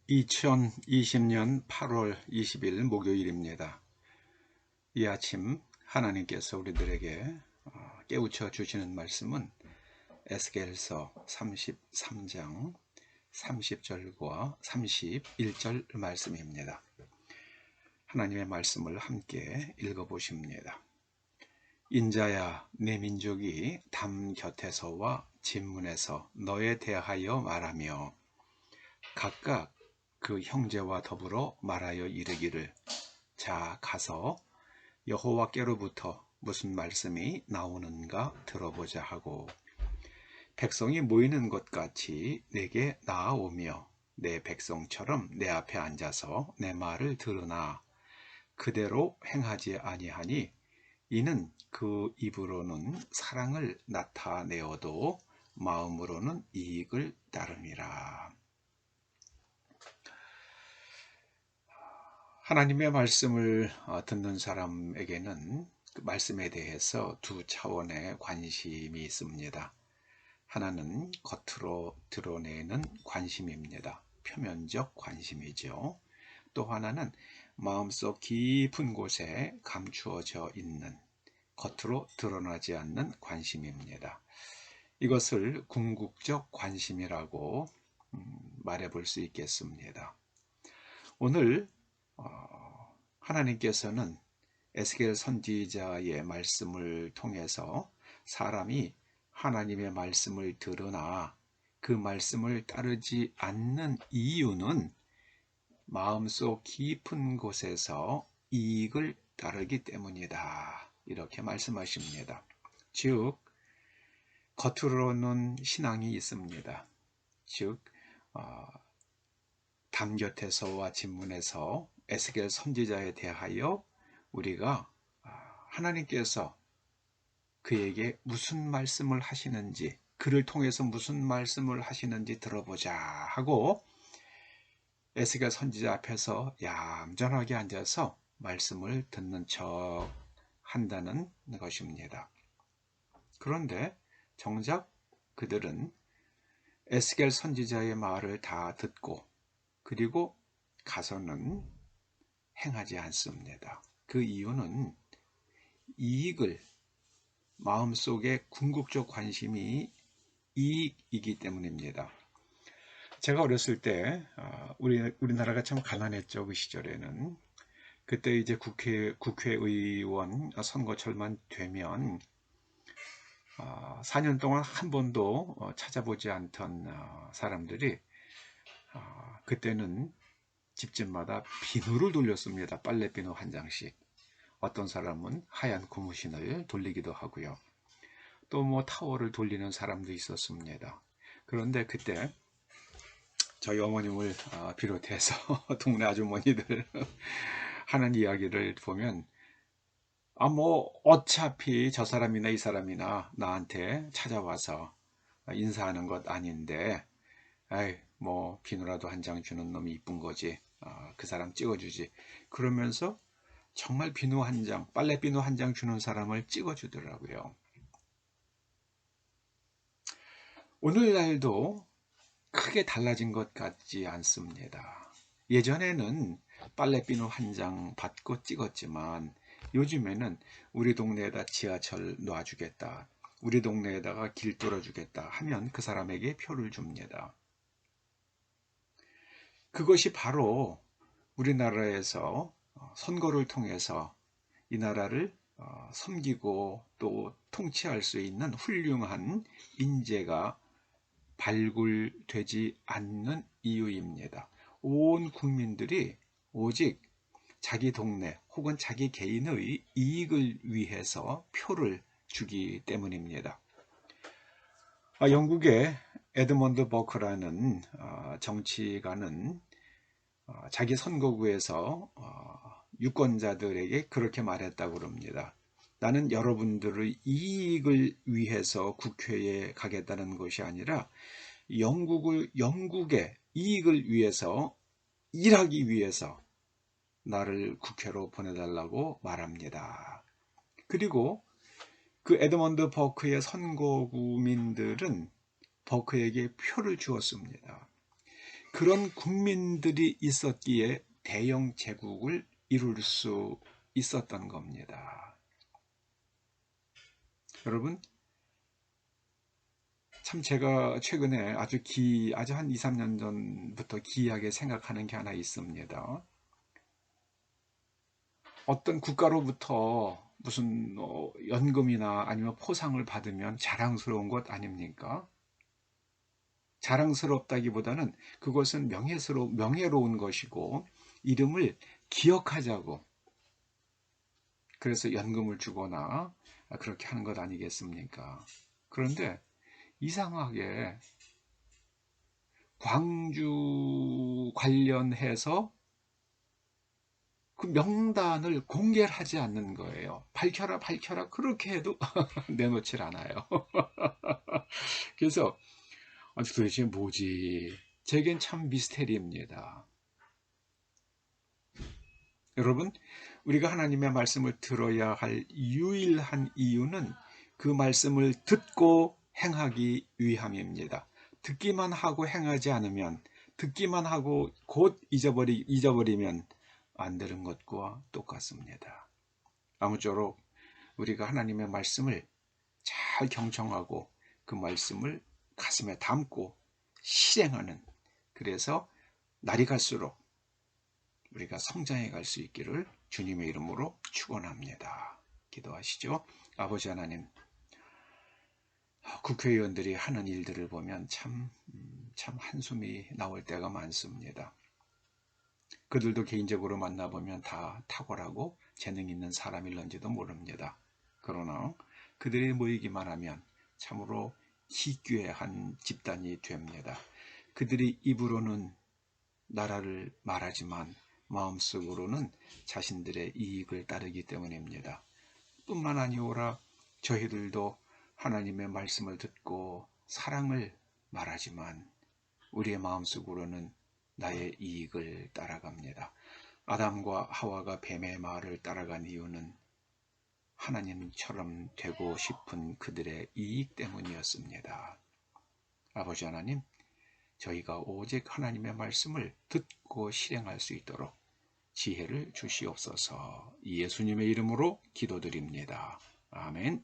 2020년 8월 20일 목요일입니다. 이 아침 하나님께서 우리들에게 깨우쳐 주시는 말씀은 에스겔서 33장 30절과 31절 말씀입니다. 하나님의 말씀을 함께 읽어보십니다. 인자야, 내 민족이 담 곁에서와 진문에서 너에 대하여 말하며 각각 그 형제와 더불어 말하여 이르기를, 자 가서 여호와께로부터 무슨 말씀이 나오는가 들어보자 하고, 백성이 모이는 것 같이 내게 나아오며 내 백성처럼 내 앞에 앉아서 내 말을 들으나 그대로 행하지 아니하니, 이는 그 입으로는 사랑을 나타내어도 마음으로는 이익을 따름이라. 하나님의 말씀을 듣는 사람에게는 그 말씀에 대해서 두 차원의 관심이 있습니다. 하나는 겉으로 드러내는 관심입니다. 표면적 관심이죠. 또 하나는 마음속 깊은 곳에 감추어져 있는, 겉으로 드러나지 않는 관심입니다. 이것을 궁극적 관심이라고 말해볼 수 있겠습니다. 오늘 하나님께서는 에스겔 선지자의 말씀을 통해서 사람이 하나님의 말씀을 들으나 그 말씀을 따르지 않는 이유는 마음속 깊은 곳에서 이익을 따르기 때문이다, 이렇게 말씀하십니다. 즉 겉으로는 신앙이 있습니다. 즉 담 곁에서와 진문에서 에스겔 선지자에 대하여 우리가 하나님께서 그에게 무슨 말씀을 하시는지, 그를 통해서 무슨 말씀을 하시는지 들어보자 하고 에스겔 선지자 앞에서 얌전하게 앉아서 말씀을 듣는 척 한다는 것입니다. 그런데 정작 그들은 에스겔 선지자의 말을 다 듣고 그리고 가서는 행하지 않습니다. 그 이유는 이익을, 마음속에 궁극적 관심이 이익이기 때문입니다. 제가 어렸을 때 우리나라가 참 가난했죠. 그 시절에는. 그때 이제 국회의원 선거철만 되면 4년 동안 한 번도 찾아보지 않던 사람들이 그때는 집집마다 비누를 돌렸습니다. 빨래비누 한 장씩. 어떤 사람은 하얀 고무신을 돌리기도 하고요. 또 뭐 타월을 돌리는 사람도 있었습니다. 그런데 그때 저희 어머님을 비롯해서 동네 아주머니들 하는 이야기를 보면 뭐 어차피 저 사람이나 이 사람이나 나한테 찾아와서 인사하는 것 아닌데 뭐 비누라도 한 장 주는 놈이 이쁜 거지, 그 사람 찍어주지, 그러면서 정말 비누 한 장, 빨래 비누 한 장 주는 사람을 찍어주더라고요. 오늘날도 크게 달라진 것 같지 않습니다. 예전에는 빨래 비누 한 장 받고 찍었지만 요즘에는 우리 동네에다 지하철 놔주겠다, 우리 동네에다가 길 뚫어주겠다 하면 그 사람에게 표를 줍니다. 그것이 바로 우리나라에서 선거를 통해서 이 나라를 섬기고 또 통치할 수 있는 훌륭한 인재가 발굴되지 않는 이유입니다. 온 국민들이 오직 자기 동네 혹은 자기 개인의 이익을 위해서 표를 주기 때문입니다. 영국의 에드먼드 버크라는 정치가는 자기 선거구에서 유권자들에게 그렇게 말했다고 합니다. 나는 여러분들의 이익을 위해서 국회에 가겠다는 것이 아니라 영국의 이익을 위해서 일하기 위해서 나를 국회로 보내달라고 말합니다. 그리고 그 에드먼드 버크의 선거구민들은 버크에게 표를 주었습니다. 그런 국민들이 있었기에 대영 제국을 이룰 수 있었던 겁니다. 여러분, 참 제가 최근에 아주 한 2, 3년 전부터 기이하게 생각하는 게 하나 있습니다. 어떤 국가로부터 무슨 연금이나 아니면 포상을 받으면 자랑스러운 것 아닙니까? 자랑스럽다기보다는 그것은 명예로운 것이고 이름을 기억하자고, 그래서 연금을 주거나 그렇게 하는 것 아니겠습니까? 그런데 이상하게 광주 관련해서 그 명단을 공개를 하지 않는 거예요. 밝혀라 밝혀라 그렇게 해도 내놓질 않아요. 그래서 도대체 뭐지? 제겐 참 미스테리입니다. 여러분, 우리가 하나님의 말씀을 들어야 할 유일한 이유는 그 말씀을 듣고 행하기 위함입니다. 듣기만 하고 행하지 않으면, 듣기만 하고 곧 잊어버리면 안 되는 것과 똑같습니다. 아무쪼록 우리가 하나님의 말씀을 잘 경청하고 그 말씀을 가슴에 담고 실행하는, 그래서 날이 갈수록 우리가 성장해 갈 수 있기를 주님의 이름으로 축원합니다. 기도하시죠. 아버지 하나님, 국회의원들이 하는 일들을 보면 참 한숨이 나올 때가 많습니다. 그들도 개인적으로 만나보면 다 탁월하고 재능 있는 사람일런지도 모릅니다. 그러나 그들이 모이기만 하면 참으로 희귀한 집단이 됩니다. 그들이 입으로는 나라를 말하지만 마음속으로는 자신들의 이익을 따르기 때문입니다. 뿐만 아니오라 저희들도 하나님의 말씀을 듣고 사랑을 말하지만 우리의 마음속으로는 나의 이익을 따라갑니다. 아담과 하와가 뱀의 말을 따라간 이유는 하나님처럼 되고 싶은 그들의 이익 때문이었습니다. 아버지 하나님, 저희가 오직 하나님의 말씀을 듣고 실행할 수 있도록 지혜를 주시옵소서. 예수님의 이름으로 기도드립니다. 아멘.